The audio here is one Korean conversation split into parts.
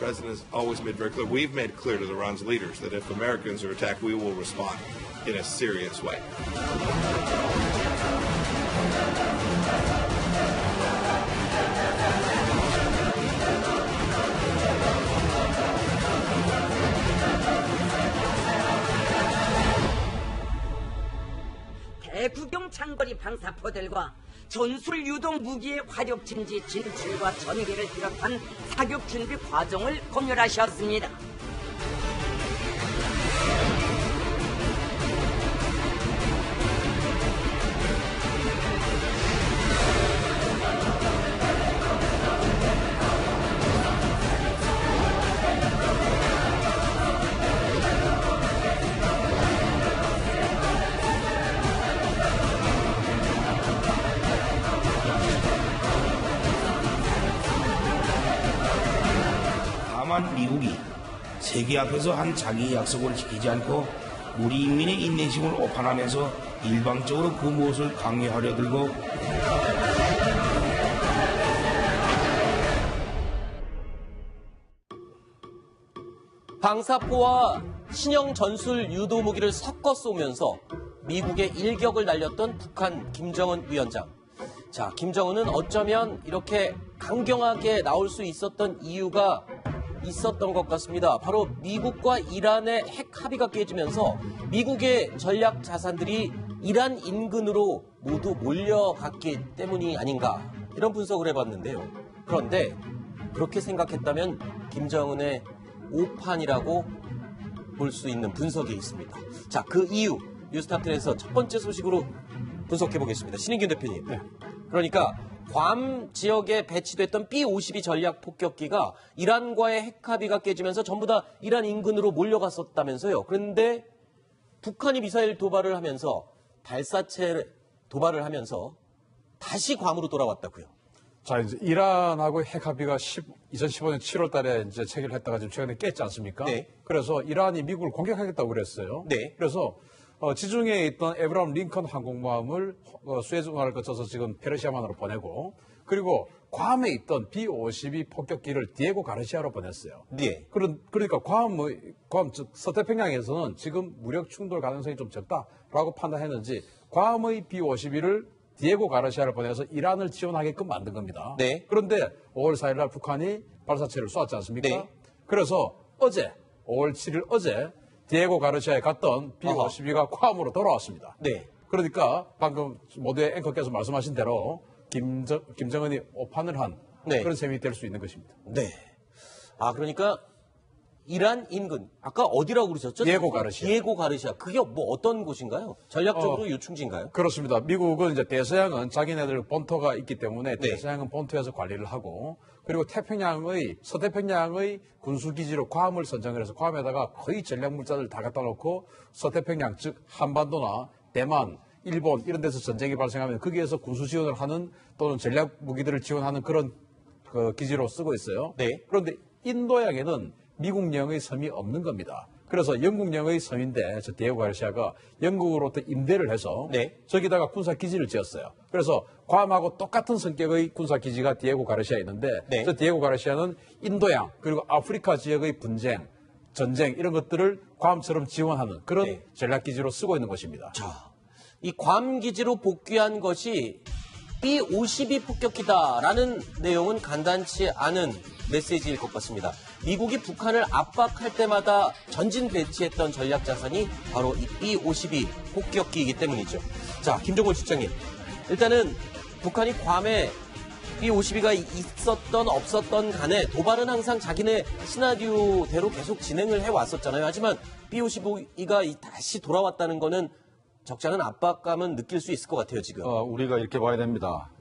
president has always made very clear. We've made clear to Iran's leaders that if Americans are attacked, we will respond in a serious way. 대구경 장거리 방사포들과 전술 유동 무기의 화력 진지 진출과 전개를 비롯한 사격 준비 과정을 검열하셨습니다. 다만 미국이 세계 앞에서 한 자기의 약속을 지키지 않고 우리 인민의 인내심을 오판하면서 일방적으로 그 무엇을 강요하려 들고 방사포와 신형 전술 유도 무기를 섞어 쏘면서 미국의 일격을 날렸던 북한 김정은 위원장. 자, 김정은은 어쩌면 이렇게 강경하게 나올 수 있었던 이유가 있었던 것 같습니다. 바로 미국과 이란의 핵 합의가 깨지면서 미국의 전략 자산들이 이란 인근으로 모두 몰려갔기 때문이 아닌가, 이런 분석을 해봤는데요. 그런데 그렇게 생각했다면 김정은의 오판이라고 볼 수 있는 분석이 있습니다. 자, 그 이유 뉴스타트에서 첫 번째 소식으로 분석해 보겠습니다. 신인균 대표님. 네. 그러니까 괌 지역에 배치됐던 B-52 전략 폭격기가 이란과의 핵 합의가 깨지면서 전부 다 이란 인근으로 몰려갔었다면서요. 그런데 북한이 미사일 도발을 하면서 발사체 도발을 하면서 다시 괌으로 돌아왔다고요. 자, 이제 이란하고 핵 합의가 2015년 7월 달에 이제 체결했다가 지금 최근에 깼지 않습니까? 네. 그래서 이란이 미국을 공격하겠다고 그랬어요. 네. 그래서 지중해에 있던 에브라함 링컨 항공모함을 수에즈운하를 거쳐서 지금 페르시아만으로 보내고, 그리고 괌에 있던 B-52 폭격기를 디에고 가르시아로 보냈어요. 네. 그러니까 괌 즉 서태평양에서는 지금 무력 충돌 가능성이 좀 적다라고 판단했는지 괌의 B-52를 디에고 가르시아를 보내서 이란을 지원하게끔 만든 겁니다. 네. 그런데 5월 4일 날 북한이 발사체를 쏘았지 않습니까? 네. 그래서 어제 5월 7일 어제 디에고 가르시아에 갔던 B-52가 괌으로 돌아왔습니다. 네. 그러니까 방금 모두의 앵커께서 말씀하신 대로 김정은이 오판을 한 네. 그런 셈이 될 수 있는 것입니다. 네. 아, 그러니까 이란 인근, 아까 어디라고 그러셨죠? 디에고 가르시아. 디에고 가르시아. 그게 뭐 어떤 곳인가요? 전략적으로 요충지인가요? 그렇습니다. 미국은 이제 대서양은 자기네들 본토가 있기 때문에 네. 대서양은 본토에서 관리를 하고, 그리고 서태평양의 군수기지로 괌을 선정을 해서 괌에다가 거의 전략물자들 다 갖다 놓고 서태평양, 즉 한반도나 대만, 일본 이런 데서 전쟁이 발생하면 거기에서 군수 지원을 하는 또는 전략 무기들을 지원하는 그런 기지로 쓰고 있어요. 네. 그런데 인도양에는 미국령의 섬이 없는 겁니다. 그래서 영국령의 섬인데 저 디에고 가르시아가 영국으로부터 임대를 해서 네. 저기다가 군사기지를 지었어요. 그래서 괌하고 똑같은 성격의 군사기지가 디에고 가르시아에 있는데 네. 저 디에고 가르시아는 인도양 그리고 아프리카 지역의 분쟁, 전쟁 이런 것들을 괌처럼 지원하는 그런 네. 전략기지로 쓰고 있는 것입니다. 자, 이 괌 기지로 복귀한 것이 B-52 폭격기다라는 내용은 간단치 않은 메시지일 것 같습니다. 미국이 북한을 압박할 때마다 전진 배치했던 전략 자산이 바로 이 B-52 폭격기이기 때문이죠. 자, 김종골 실장님. 일단은 북한이 괌에 B-52가 있었던 없었던 간에 도발은 항상 자기네 시나리오대로 계속 진행을 해왔었잖아요. 하지만 B-52가 다시 돌아왔다는 거는 적지 않은 압박감은 느낄 수 있을 것 같아요, 지금. 우리가 이렇게 봐야 됩니다.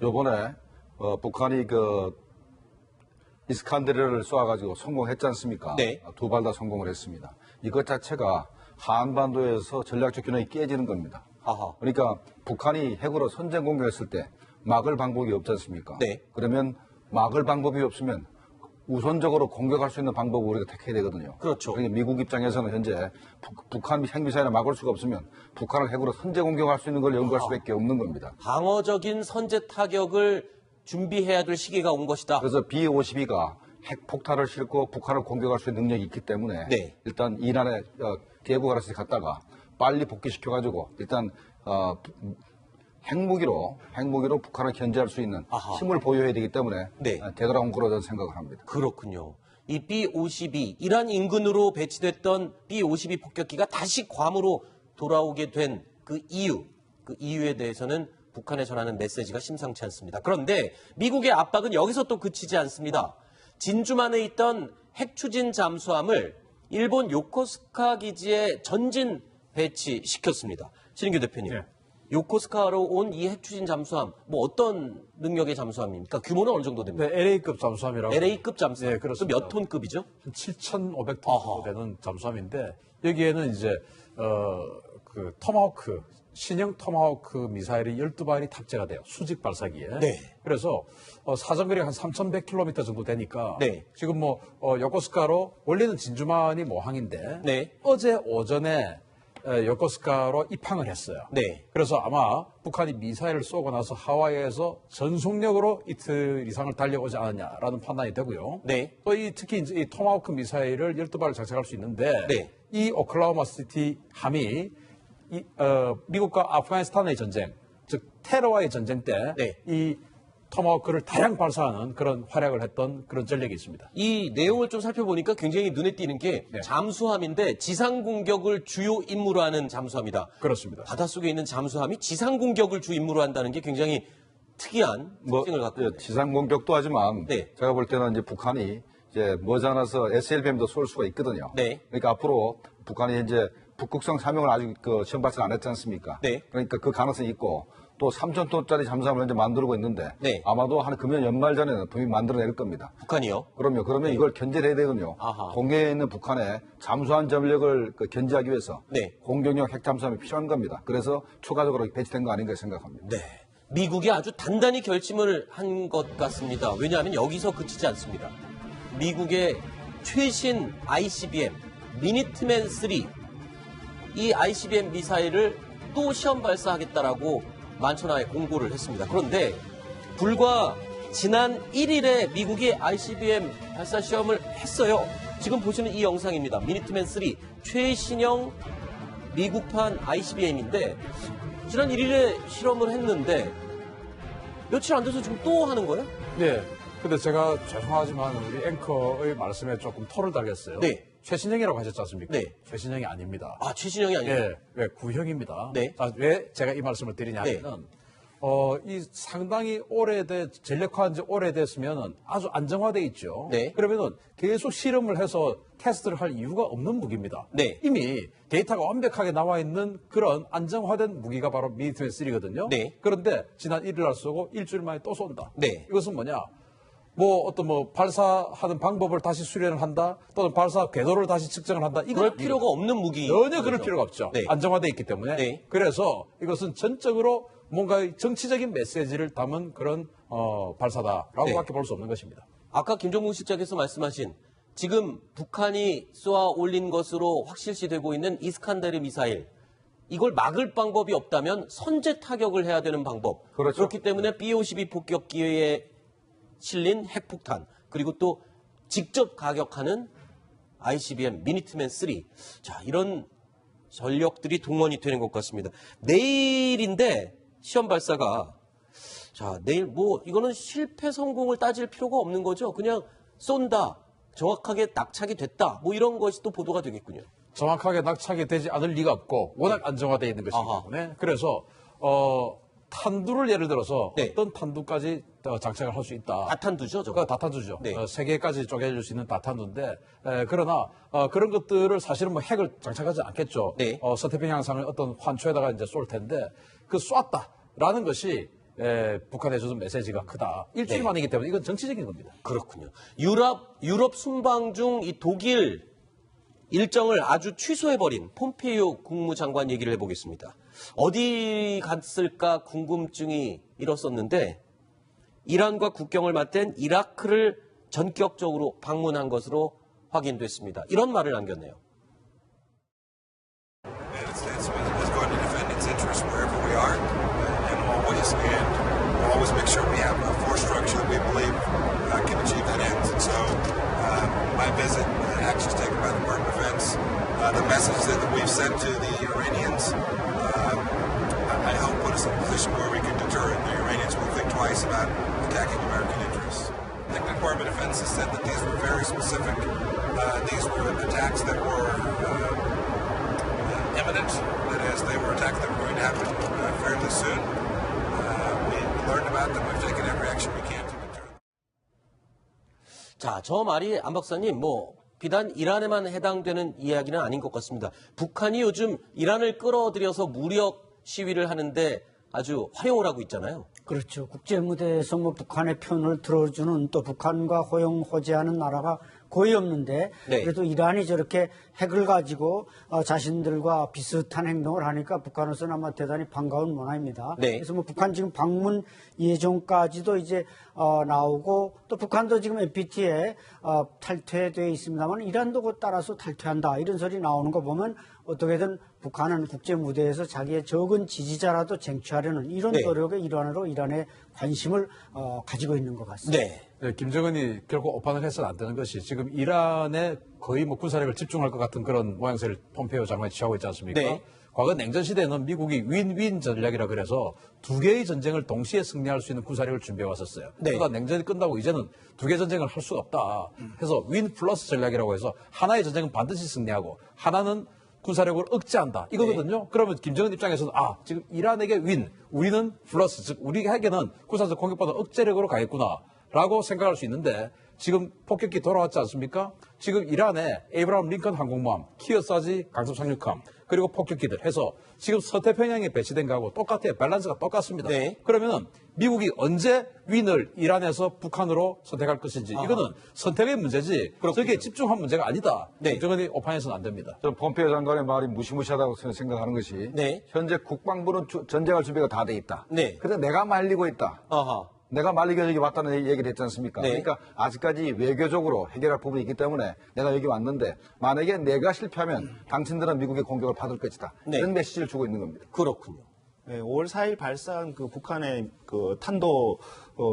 요번에 북한이 이스칸데르를 쏘아가지고 성공했지 않습니까? 네. 두 발 다 성공을 했습니다. 이것 자체가 한반도에서 전략적 균형이 깨지는 겁니다. 아하. 그러니까 북한이 핵으로 선제 공격했을 때 막을 방법이 없지 않습니까? 네. 그러면 막을 방법이 없으면 우선적으로 공격할 수 있는 방법을 우리가 택해야 되거든요. 그렇죠. 그러니까 미국 입장에서는 현재 북한 핵미사일을 막을 수가 없으면 북한을 핵으로 선제 공격할 수 있는 걸 연구할 수밖에 없는 겁니다. 방어적인 선제 타격을 준비해야 될 시기가 온 것이다. 그래서 B-52가 핵폭탄을 싣고 북한을 공격할 수 있는 능력이 있기 때문에 네. 일단 이란에 개국하러서 갔다가 빨리 복귀시켜가지고 일단 핵무기로 북한을 견제할 수 있는 아하. 힘을 보유해야 되기 때문에 네. 되돌아온 거로 저는 생각을 합니다. 그렇군요. 이 B-52 이란 인근으로 배치됐던 B-52 폭격기가 다시 괌으로 돌아오게 된 그 이유에 대해서는 북한에 전하는 메시지가 심상치 않습니다. 그런데 미국의 압박은 여기서 또 그치지 않습니다. 진주만에 있던 핵추진 잠수함을 일본 요코스카 기지에 전진 배치시켰습니다. 신인규 대표님. 네. 요코스카로 온 이 핵추진 잠수함, 뭐 어떤 능력의 잠수함입니까? 규모는 어느 정도 됩니까? 네, LA급 잠수함이라고. LA급 잠수함. 네, 그렇습니다. 몇 톤급이죠? 7,500톤 아하. 정도 되는 잠수함인데 여기에는 이제 그 토마호크 신형 토마호크 미사일이 12발이 탑재가 돼요. 수직 발사기에. 네. 그래서 사정거리가 한 3,100km 정도 되니까 네. 지금 뭐 요코스카로 원래는 진주만이 모항인데 네. 어제 오전에 요코스카로 입항을 했어요. 네. 그래서 아마 북한이 미사일을 쏘고 나서 하와이에서 전속력으로 이틀 이상을 달려오지 않았냐라는 판단이 되고요. 네. 또 특히 이제 이 토마호크 미사일을 12발을 장착할 수 있는데 네. 이 오클라호마 시티 함이 미국과 아프가니스탄의 전쟁, 즉 테러와의 전쟁 때 이 네. 토마호크를 다량 발사하는 그런 활약을 했던 그런 전력이 있습니다. 이 내용을 좀 살펴보니까 굉장히 눈에 띄는 게 네. 잠수함인데 지상 공격을 주요 임무로 하는 잠수함이다. 그렇습니다. 바닷속에 있는 잠수함이 지상 공격을 주 임무로 한다는 게 굉장히 특이한 특징을 갖고 있네요. 지상 공격도 하지만 네. 제가 볼 때는 이제 북한이 이제 머지않아서 SLBM도 쏠 수가 있거든요. 네. 그러니까 앞으로 북한이 이제 북극성 사명을 아직 시험 발사 안 했지 않습니까? 네. 그러니까 그 가능성이 있고 또 3,000톤짜리 잠수함을 이제 만들고 있는데 네. 아마도 한 금년 연말 전에는 분명히 만들어낼 겁니다. 북한이요? 그러면 이걸 견제를 해야 되거든요. 아하. 동해에 있는 북한의 잠수함 전력을 견제하기 위해서 네. 공격용 핵잠수함이 필요한 겁니다. 그래서 추가적으로 배치된 거 아닌가 생각합니다. 네. 미국이 아주 단단히 결심을 한 것 같습니다. 왜냐하면 여기서 그치지 않습니다. 미국의 최신 ICBM 미니트맨 3 이 ICBM 미사일을 또 시험 발사하겠다라고 만천하에 공고를 했습니다. 그런데 불과 지난 1일에 미국이 ICBM 발사 시험을 했어요. 지금 보시는 이 영상입니다. 미니트맨 3 최신형 미국판 ICBM인데 지난 1일에 실험을 했는데 며칠 안 돼서 지금 또 하는 거예요? 네. 근데 제가 죄송하지만 우리 앵커의 말씀에 조금 토를 달겠어요. 네. 최신형이라고 하셨지 않습니까? 네. 최신형이 아닙니다. 아, 최신형이 아니에요? 예, 왜 구형입니다. 네. 자, 왜 제가 이 말씀을 드리냐면은 이 상당히 전력화한 지 오래됐으면은 아주 안정화돼 있죠. 네. 그러면은 계속 실험을 해서 테스트를 할 이유가 없는 무기입니다. 네. 이미 데이터가 완벽하게 나와 있는 그런 안정화된 무기가 바로 미니트맨 3거든요. 네. 그런데 지난 1일 날 쏘고 일주일 만에 또 쏜다. 네. 이것은 뭐냐? 발사하는 방법을 다시 수련을 한다, 또는 발사 궤도를 다시 측정을 한다. 이건 그럴 필요가 없는 무기. 전혀 그럴 필요가 없죠. 네. 안정화되어 있기 때문에. 네. 그래서 이것은 전적으로 뭔가 정치적인 메시지를 담은 그런 발사다라고밖에 네. 볼 수 없는 것입니다. 아까 김정국 실장께서 말씀하신 지금 북한이 쏘아 올린 것으로 확실시되고 있는 이스칸데르 미사일 이걸 막을 방법이 없다면 선제 타격을 해야 되는 방법. 그렇죠. 그렇기 때문에 B-52 폭격기에 실린 핵폭탄 그리고 또 직접 가격하는 ICBM 미니트맨 3. 자, 이런 전력들이 동원이 되는 것 같습니다. 내일인데 시험 발사가 자, 내일 이거는 실패 성공을 따질 필요가 없는 거죠. 그냥 쏜다. 정확하게 낙착이 됐다. 이런 것이 또 보도가 되겠군요. 정확하게 낙착이 되지 않을 리가 없고 워낙 안정화되어 있는 것이기 아하. 때문에. 그래서 탄두를 예를 들어서 네. 어떤 탄두까지 장착을 할 수 있다. 다탄두죠, 저거. 다탄두죠. 네. 3개까지 쪼개줄 수 있는 다탄두인데 그러나 그런 것들을 사실은 핵을 장착하지 않겠죠. 네. 서태평양상을 어떤 환초에다가 이제 쏠 텐데 그 쐈다라는 것이 북한에 주는 메시지가 크다. 일주일 네. 만이기 때문에 이건 정치적인 겁니다. 그렇군요. 유럽 순방 중 이 독일 일정을 아주 취소해버린 폼페이오 국무장관 얘기를 해보겠습니다. 어디 갔을까 궁금증이 일었었는데 이란과 국경을 맞댄 이라크를 전격적으로 방문한 것으로 확인됐습니다. 이런 말을 남겼네요. United States is going to defend its interests wherever we are, and we'll always make sure we have a force structure that we believe can achieve that end. And so Department of Defense has said that these were very specific. These were attacks that were imminent. That is, they were attacks that were going to happen fairly soon. We learned about them. We've taken every action we can to deter them. 자, 저 말이 안 박사님 비단 이란에만 해당되는 이야기는 아닌 것 같습니다. 북한이 요즘 이란을 끌어들여서 무력 시위를 하는데 아주 활용을 하고 있잖아요. 그렇죠. 국제 무대에서 북한의 편을 들어주는 또 북한과 호용호재하는 나라가 거의 없는데 네. 그래도 이란이 저렇게 핵을 가지고 자신들과 비슷한 행동을 하니까 북한으로서는 아마 대단히 반가운 문화입니다. 네. 그래서 북한 지금 방문 예정까지도 이제 나오고 또 북한도 지금 NPT에 탈퇴되어 있습니다만 이란도 곧 따라서 탈퇴한다 이런 소리 나오는 거 보면 어떻게든 북한은 국제 무대에서 자기의 적은 지지자라도 쟁취하려는 이런 네. 노력의 일환으로 이란의 관심을 가지고 있는 것 같습니다. 네. 네, 김정은이 결국 오판을 해서는 안 되는 것이 지금 이란에 거의 군사력을 집중할 것 같은 그런 모양새를 폼페이오 장관이 취하고 있지 않습니까? 네. 과거 냉전 시대에는 미국이 윈윈 전략이라 그래서 두 개의 전쟁을 동시에 승리할 수 있는 군사력을 준비해 왔었어요. 네. 그러다 냉전이 끝나고 이제는 두 개 전쟁을 할 수가 없다. 해서 윈 플러스 전략이라고 해서 하나의 전쟁은 반드시 승리하고 하나는 군사력을 억제한다. 이거거든요. 네. 그러면 김정은 입장에서는 지금 이란에게 윈, 우리는 플러스, 즉 우리에게는 군사적 공격보다 억제력으로 가겠구나. 라고 생각할 수 있는데 지금 폭격기 돌아왔지 않습니까? 지금 이란에 에이브라함 링컨 항공모함, 키어사지 강습 상륙함, 그리고 폭격기들 해서 지금 서태평양에 배치된 거하고 똑같아요. 밸런스가 똑같습니다. 네. 그러면 미국이 언제 윈을 이란에서 북한으로 선택할 것인지 이거는 선택의 문제지 저기에 집중한 문제가 아니다. 네. 김정은이 오판해서는 안 됩니다. 저는 폼페이오 장관의 말이 무시무시하다고 생각하는 것이 네. 현재 국방부는 전쟁할 준비가 다 돼 있다. 네. 그런데 내가 말리고 있다. 아하. 내가 말리기 여기 왔다는 얘기를 했지 않습니까? 네. 그러니까 아직까지 외교적으로 해결할 부분이 있기 때문에 내가 여기 왔는데 만약에 내가 실패하면 당신들은 미국의 공격을 받을 것이다. 네. 이런 메시지를 주고 있는 겁니다. 그렇군요. 네, 5월 4일 발사한 북한의 탄도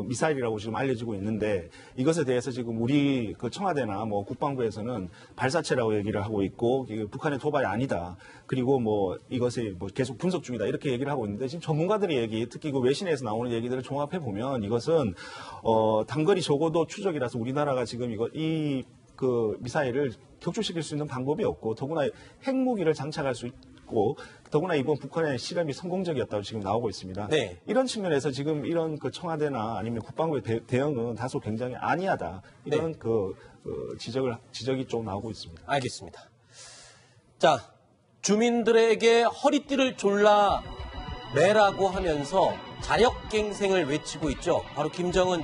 미사일이라고 지금 알려지고 있는데 이것에 대해서 지금 우리 청와대나 국방부에서는 발사체라고 얘기를 하고 있고 북한의 도발이 아니다. 그리고 이것이 계속 분석 중이다. 이렇게 얘기를 하고 있는데 지금 전문가들의 얘기, 특히 외신에서 나오는 얘기들을 종합해 보면 이것은 단거리 적어도 추적이라서 우리나라가 지금 이 미사일을 격추시킬 수 있는 방법이 없고 더구나 핵무기를 장착할 수 있고 더구나 이번 북한의 실험이 성공적이었다고 지금 나오고 있습니다. 네. 이런 측면에서 지금 이런 청와대나 아니면 국방부의 대응은 다소 굉장히 안이하다. 이런 지적이 좀 나오고 있습니다. 알겠습니다. 자, 주민들에게 허리띠를 졸라 매라고 하면서 자력갱생을 외치고 있죠. 바로 김정은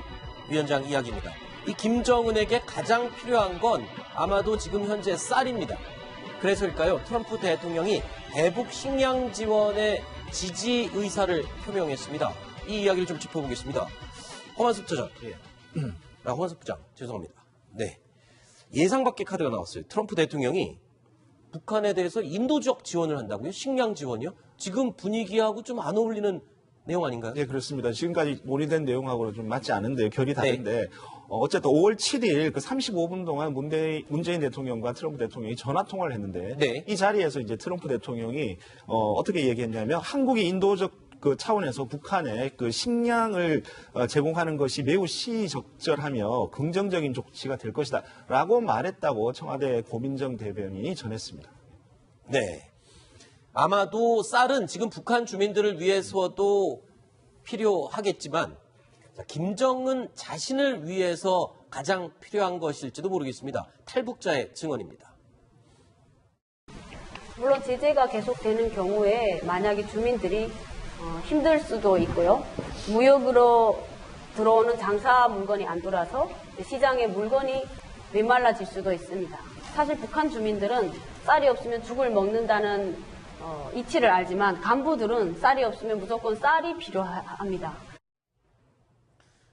위원장 이야기입니다. 이 김정은에게 가장 필요한 건 아마도 지금 현재 쌀입니다. 그래서일까요? 트럼프 대통령이 대북 식량 지원의 지지 의사를 표명했습니다. 이 이야기를 좀 짚어보겠습니다. 허만숙 부장. 허만숙 부장, 죄송합니다. 네. 예상 밖의 카드가 나왔어요. 트럼프 대통령이 북한에 대해서 인도적 지원을 한다고요? 식량 지원이요? 지금 분위기하고 좀 안 어울리는 내용 아닌가요? 네, 그렇습니다. 지금까지 논의된 내용하고는 좀 맞지 않은데 결이 다른데 어쨌든 5월 7일 35분 동안 문재인 대통령과 트럼프 대통령이 전화 통화를 했는데 네. 이 자리에서 이제 트럼프 대통령이 어떻게 얘기했냐면 한국이 인도적 차원에서 북한에 식량을 제공하는 것이 매우 시의적절하며 긍정적인 조치가 될 것이다라고 말했다고 청와대 고민정 대변인이 전했습니다. 네. 아마도 쌀은 지금 북한 주민들을 위해서도 필요하겠지만 김정은 자신을 위해서 가장 필요한 것일지도 모르겠습니다. 탈북자의 증언입니다. 물론 제재가 계속되는 경우에 만약에 주민들이 힘들 수도 있고요. 무역으로 들어오는 장사 물건이 안 돌아서 시장에 물건이 메말라질 수도 있습니다. 사실 북한 주민들은 쌀이 없으면 죽을 먹는다는 이치를 알지만 간부들은 쌀이 없으면 무조건 쌀이 필요합니다.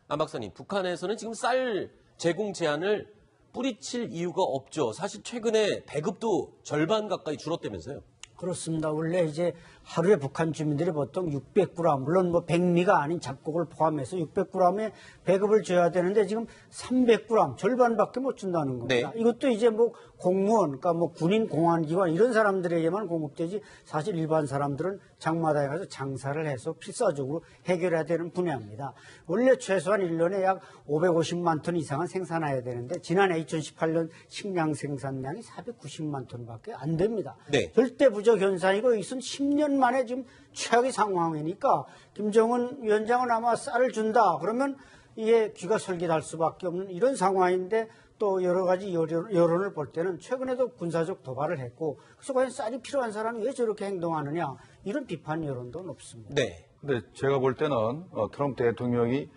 안 박사님, 북한에서는 지금 쌀 제공 제한을 뿌리칠 이유가 없죠. 사실 최근에 배급도 절반 가까이 줄었다면서요. 그렇습니다. 원래 이제 하루에 북한 주민들이 보통 600g, 물론 뭐 백미가 아닌 잡곡을 포함해서 600g의 배급을 줘야 되는데 지금 300g, 절반밖에 못 준다는 겁니다. 네. 이것도 이제 뭐 공무원, 그러니까 뭐 군인, 공안기관 이런 사람들에게만 공급되지 사실 일반 사람들은 장마다에 가서 장사를 해서 필사적으로 해결해야 되는 분야입니다. 원래 최소한 1년에 약 550만 톤 이상은 생산해야 되는데 지난해 2018년 식량 생산량이 490만 톤밖에 안 됩니다. 네. 절대 부족 현상이고 이것은 10년 만에 지금 최악의 상황이니까 김정은 위원장은 아마 쌀을 준다 그러면 이게 귀가 솔깃할 수밖에 없는 이런 상황인데 또 여러 가지 여론을 볼 때는 최근에도 군사적 도발을 했고 그래서 과연 쌀이 필요한 사람이 왜 저렇게 행동하느냐 이런 비판 여론도 높습니다. 네. 근데 제가 볼 때는 트럼프 대통령이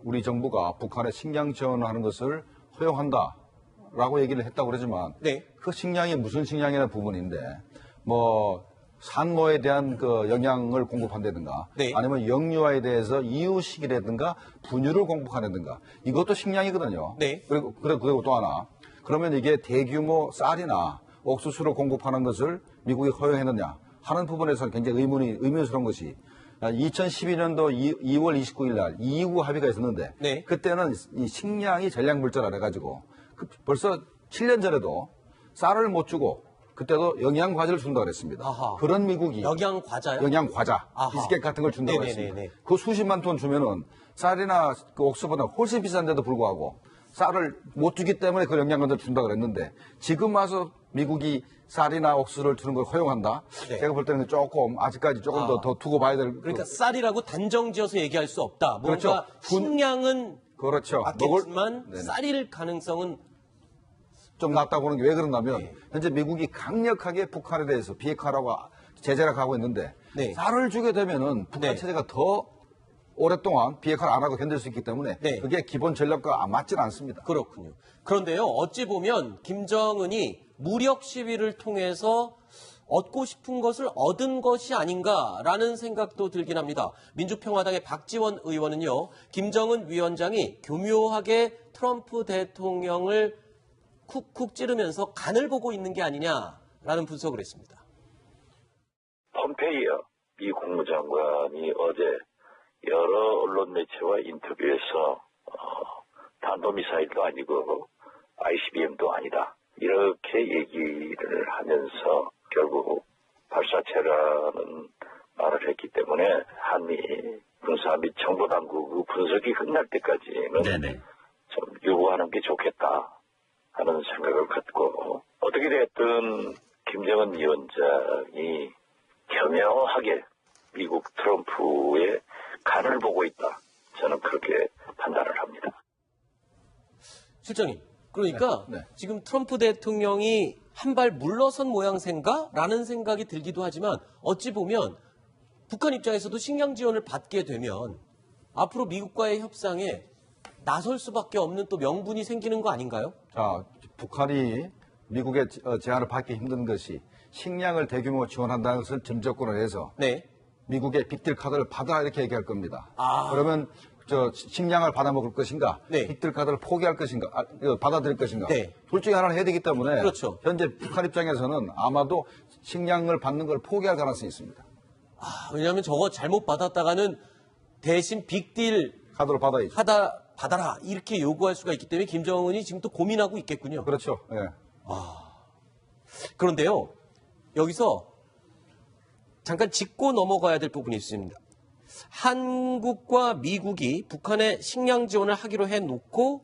우리 정부가 북한에 식량 지원을 하는 것을 허용한다라고 얘기를 했다고 그러지만 네. 그 식량이 무슨 식량이라는 부분인데 뭐 산모에 대한 그 영양을 공급한다든가 네. 아니면 영유아에 대해서 이유식이라든가 분유를 공급한다든가 이것도 식량이거든요. 네. 그리고 또 하나 그러면 이게 대규모 쌀이나 옥수수를 공급하는 것을 미국이 허용했느냐 하는 부분에서는 굉장히 의문스러운 것이 2012년도 2월 29일 날 2.29 합의가 있었는데 네. 그때는 이 식량이 전략물자라 해가지고 벌써 7년 전에도 쌀을 못 주고 그때도 영양과자를 준다고 그랬습니다. 아하. 그런 미국이 영양과자요? 영양과자, 아하. 비스켓 같은 걸 준다고 네네네네. 했습니다. 그 수십만 톤 주면은 쌀이나 그 옥수수보다 훨씬 비싼데도 불구하고 쌀을 못 주기 때문에 그 영양분을 준다고 그랬는데 지금 와서 미국이 쌀이나 옥수수를 주는 걸 허용한다? 네. 제가 볼 때는 조금 아직까지 조금 더 두고 봐야 될. 그러니까 쌀이라고 단정지어서 얘기할 수 없다. 뭔가 그렇죠. 식량은 그렇죠. 맞겠지만 네네. 쌀일 가능성은 좀 낮다고 보는 게 왜 그러냐면 네. 현재 미국이 강력하게 북한에 대해서 비핵화라고 제재를 하고 있는데 네. 쌀을 주게 되면은 북한 네. 체제가 더 오랫동안 비핵화를 안 하고 견딜 수 있기 때문에 네. 그게 기본 전략과 맞지는 않습니다. 그렇군요. 그런데요, 어찌 보면 김정은이 무력 시위를 통해서 얻고 싶은 것을 얻은 것이 아닌가라는 생각도 들긴 합니다. 민주평화당의 박지원 의원은요, 김정은 위원장이 교묘하게 트럼프 대통령을 쿡쿡 찌르면서 간을 보고 있는 게 아니냐라는 분석을 했습니다. 폼페이오 미 국무장관이 어제 여러 언론 매체와 인터뷰에서 탄도미사일도 아니고 ICBM도 아니다. 이렇게 얘기를 하면서 결국 발사체라는 말을 했기 때문에 한미 군사 및 정보당국 분석이 끝날 때까지는 좀 유보하는 게 좋겠다 하는 생각을 갖고 어떻게 됐든 김정은 위원장이 교묘하게 미국 트럼프의 간을 보고 있다. 저는 그렇게 판단을 합니다. 실장님, 그러니까 네. 지금 트럼프 대통령이 한 발 물러선 모양새인가라는 생각이 들기도 하지만 어찌 보면 북한 입장에서도 식량 지원을 받게 되면 앞으로 미국과의 협상에 나설 수밖에 없는 또 명분이 생기는 거 아닌가요? 자, 북한이 미국의 제안을 받기 힘든 것이 식량을 대규모 지원한다는 것을 점적으로 해서 네. 미국의 빅딜 카드를 받아라 이렇게 얘기할 겁니다. 아. 그러면 식량을 받아먹을 것인가, 네. 빅딜 카드를 포기할 것인가, 받아들일 것인가, 네. 둘 중에 하나를 해야 되기 때문에 그렇죠. 현재 북한 입장에서는 아마도 식량을 받는 걸 포기할 가능성이 있습니다. 왜냐하면 저거 잘못 받았다가는 대신 빅딜 카드를 받아야죠. 받아라 이렇게 요구할 수가 있기 때문에 김정은이 지금 또 고민하고 있겠군요. 그렇죠. 예. 그런데요, 여기서 잠깐 짚고 넘어가야 될 부분이 있습니다. 한국과 미국이 북한에 식량 지원을 하기로 해놓고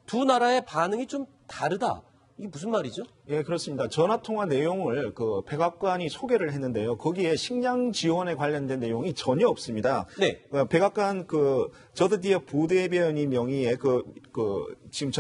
두 나라의 반응이 좀 다르다. 이게 무슨 말이죠? 예, 그렇습니다. 전화통화 내용을 그 백악관이 소개를 했는데요. 거기에 식량 지원에 관련된 내용이 전혀 없습니다. 네. 백악관 저드디어 부대변인 명의의 지금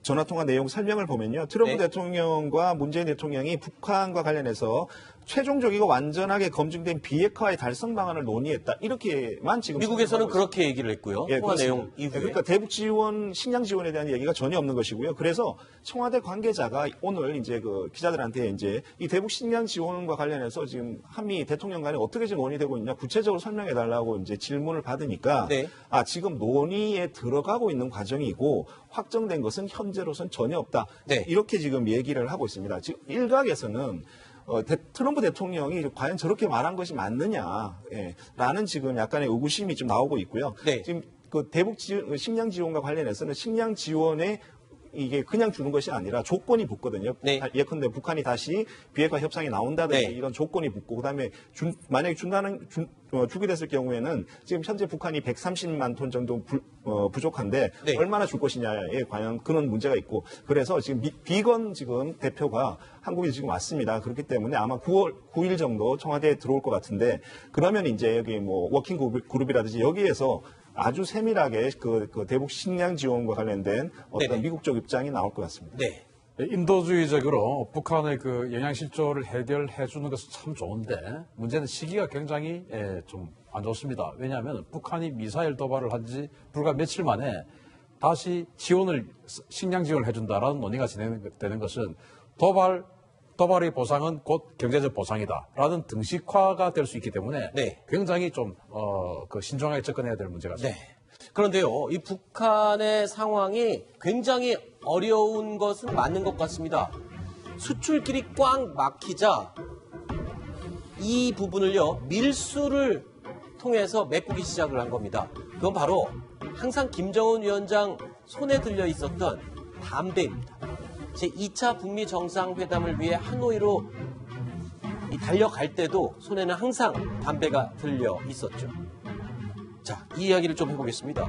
전화통화 내용 설명을 보면요. 트럼프 네. 대통령과 문재인 대통령이 북한과 관련해서 최종적이고 완전하게 검증된 비핵화의 달성 방안을 논의했다. 이렇게만 지금 미국에서는 그렇게 얘기를 했고요. 예, 통화 그렇습니다. 내용 이후에. 그러니까 대북 지원, 식량 지원에 대한 얘기가 전혀 없는 것이고요. 그래서 청와대 관계자가 오늘 이제 기자들한테 이제 이 대북 식량 지원과 관련해서 지금 한미 대통령 간에 어떻게 지금 논의되고 있냐 구체적으로 설명해 달라고 이제 질문을 받으니까 네. 지금 논의에 들어가고 있는 과정이고 확정된 것은 현재로선 전혀 없다. 네. 이렇게 지금 얘기를 하고 있습니다. 지금 일각에서는 트럼프 대통령이 과연 저렇게 말한 것이 맞느냐, 라는 지금 약간의 의구심이 좀 나오고 있고요. 네. 지금 그 대북 식량 지원과 관련해서는 식량 지원에 이게 그냥 주는 것이 아니라 조건이 붙거든요. 네. 예컨대 북한이 다시 비핵화 협상에 나온다든지 네. 이런 조건이 붙고 그다음에 만약에 주게 됐을 경우에는 지금 현재 북한이 130만 톤 정도 부족한데 네. 얼마나 줄 것이냐에 과연 그런 문제가 있고 그래서 지금 비건 지금 대표가 한국에 지금 왔습니다. 그렇기 때문에 아마 9일 정도 청와대에 들어올 것 같은데 그러면 이제 여기 뭐 워킹 그룹이라든지 여기에서 아주 세밀하게 그 대북 식량 지원과 관련된 어떤 네네. 미국적 입장이 나올 것 같습니다. 네. 인도주의적으로 북한의 그 영양실조를 해결해 주는 것은 참 좋은데 문제는 시기가 굉장히 좀 안 좋습니다. 왜냐하면 북한이 미사일 도발을 한 지 불과 며칠 만에 다시 식량 지원을 해준다라는 논의가 진행되는 것은 도발의 보상은 곧 경제적 보상이다라는 등식화가 될 수 있기 때문에 네. 굉장히 좀 신중하게 접근해야 될 문제가 있습니다. 네. 그런데요, 이 북한의 상황이 굉장히 어려운 것은 맞는 것 같습니다. 수출길이 꽉 막히자 이 부분을요, 밀수를 통해서 메꾸기 시작을 한 겁니다. 그건 바로 항상 김정은 위원장 손에 들려 있었던 담배입니다. 제2차 북미 정상회담을 위해 하노이로 달려갈 때도 손에는 항상 담배가 들려 있었죠. 자, 이 이야기를 좀 해보겠습니다.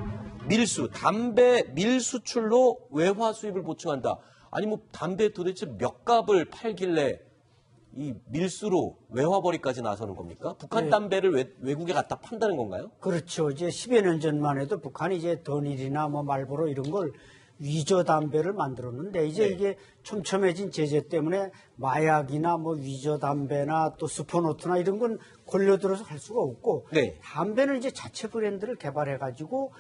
담배 밀수출로 외화 수입을 보충한다. 아니 뭐 담배 도대체 몇 갑을 팔길래 이 밀수로 외화벌이까지 나서는 겁니까? 북한 네. 담배를 외국에 갖다 판다는 건가요? 그렇죠. 이제 10여 년 전만 해도 북한이 이제 더닐이나 뭐 말보로 이런 걸 위조 담배를 만들었는데 이제 네. 이게 촘촘해진 제재 때문에 마약이나 뭐 위조 담배나 또 슈퍼노트나 이런 건 걸려들어서 할 수가 없고 네. 담배는 이제 자체 브랜드를 개발해 가지고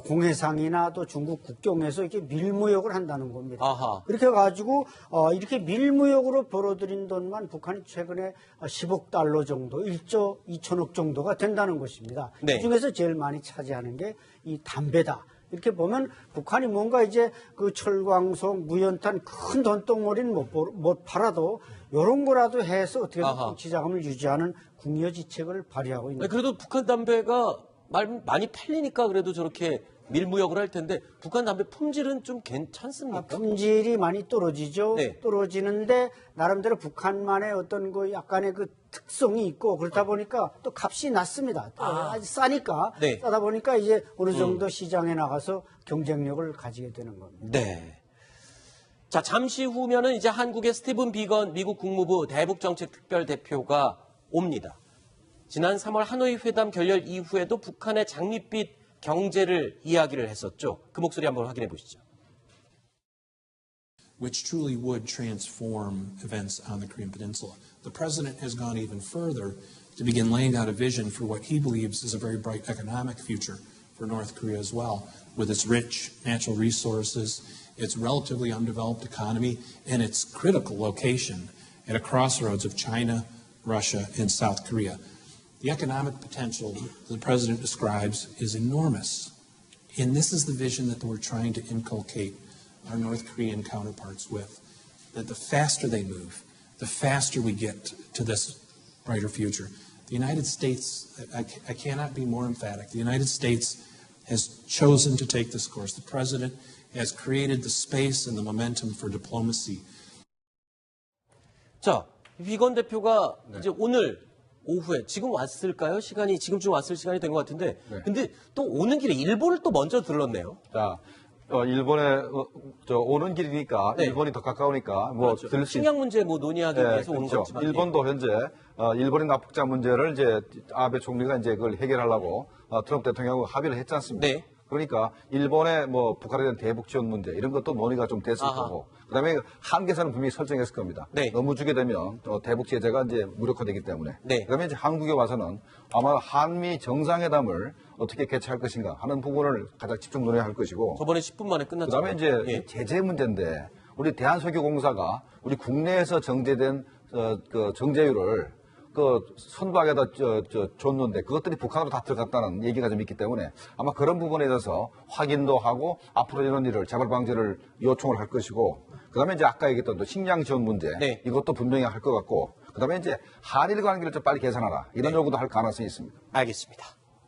공해상이나 또 중국 국경에서 이렇게 밀무역을 한다는 겁니다. 아하. 그렇게 가지고 이렇게 밀무역으로 벌어들인 돈만 북한이 최근에 10억 달러 정도, 1조 2천억 정도가 된다는 것입니다. 네. 그중에서 제일 많이 차지하는 게 이 담배다. 이렇게 보면 북한이 뭔가 이제 그 철광석, 무연탄 큰 돈덩어리는 못 팔아도 이런 거라도 해서 어떻게든 아하. 정치 자금을 유지하는 궁여지책을 발휘하고 있는. 그래도 북한 담배가 많이 팔리니까 그래도 저렇게 밀무역을 할 텐데 북한 담배 품질은 좀 괜찮습니까? 품질이 많이 떨어지죠. 네. 떨어지는데 나름대로 북한만의 어떤 그 약간의 그 특성이 있고 그렇다 보니까 또 값이 낮습니다. 또 아주 싸니까 네. 싸다 보니까 이제 어느 정도 시장에 나가서 경쟁력을 가지게 되는 겁니다. 네. 자, 잠시 후면은 이제 한국의 스티븐 비건 미국 국무부 대북정책 특별대표가 옵니다. 지난 3월 하노이 회담 결렬 이후에도 북한의 장밋빛 경제를 이야기를 했었죠. 그 목소리 한번 확인해 보시죠. Which truly would transform events on the Korean Peninsula. The president has gone even further to begin laying out a vision for what he believes is a very bright economic future for North Korea as well, with its rich natural resources, its relatively undeveloped economy, and its critical location at a crossroads of China, Russia, and South Korea. The economic potential the president describes is enormous. And this is the vision that we're trying to inculcate our North Korean counterparts with, that the faster they move, the faster we get to this brighter future. The United States, I cannot be more emphatic, the United States has chosen to take this course. The president has created the space and the momentum for diplomacy. 자, 비건 대표가 이제 오늘 오후에 지금 왔을까요? 지금쯤 왔을 시간이 된 것 같은데 근데 또 오는 길에 일본을 또 먼저 들렀네요. 자, 일본에 오는 길이니까 네. 일본이 더 가까우니까 뭐 그렇죠. 들을 수 식량 문제 뭐 논의하기 위해서 오는 그렇죠. 거지만 일본도 현재 일본의 납북자 문제를 이제 아베 총리가 이제 그걸 해결하려고 트럼프 대통령하고 합의를 했지 않습니까? 네. 그러니까 일본의 뭐 북한에 대한 대북 지원 문제 이런 것도 논의가 좀 됐을 아하. 거고 그다음에 한계선은 분명히 설정했을 겁니다. 네. 너무 주게 되면 대북 제재가 이제 무력화되기 때문에. 네. 그다음에 이제 한국에 와서는 아마 한미 정상회담을 어떻게 개최할 것인가 하는 부분을 가장 집중 논의할 것이고. 저번에 10분 만에 끝났죠. 그다음에 이제 제재 문제인데 우리 대한석유공사가 우리 국내에서 정제된 그 정제유를 그 선박에다 줬는데 그것들이 북한으로 다 들어갔다는 얘기가 좀 있기 때문에 아마 그런 부분에 대해서 확인도 하고 앞으로 이런 일을 재발 방지를 요청을 할 것이고 그다음에 이제 아까 얘기했던 또 식량 지원 문제 네. 이것도 분명히 할 것 같고 그다음에 이제 한일 관계를 좀 빨리 개선하라 이런 요구도 할 가능성이 있습니다. 알겠습니다.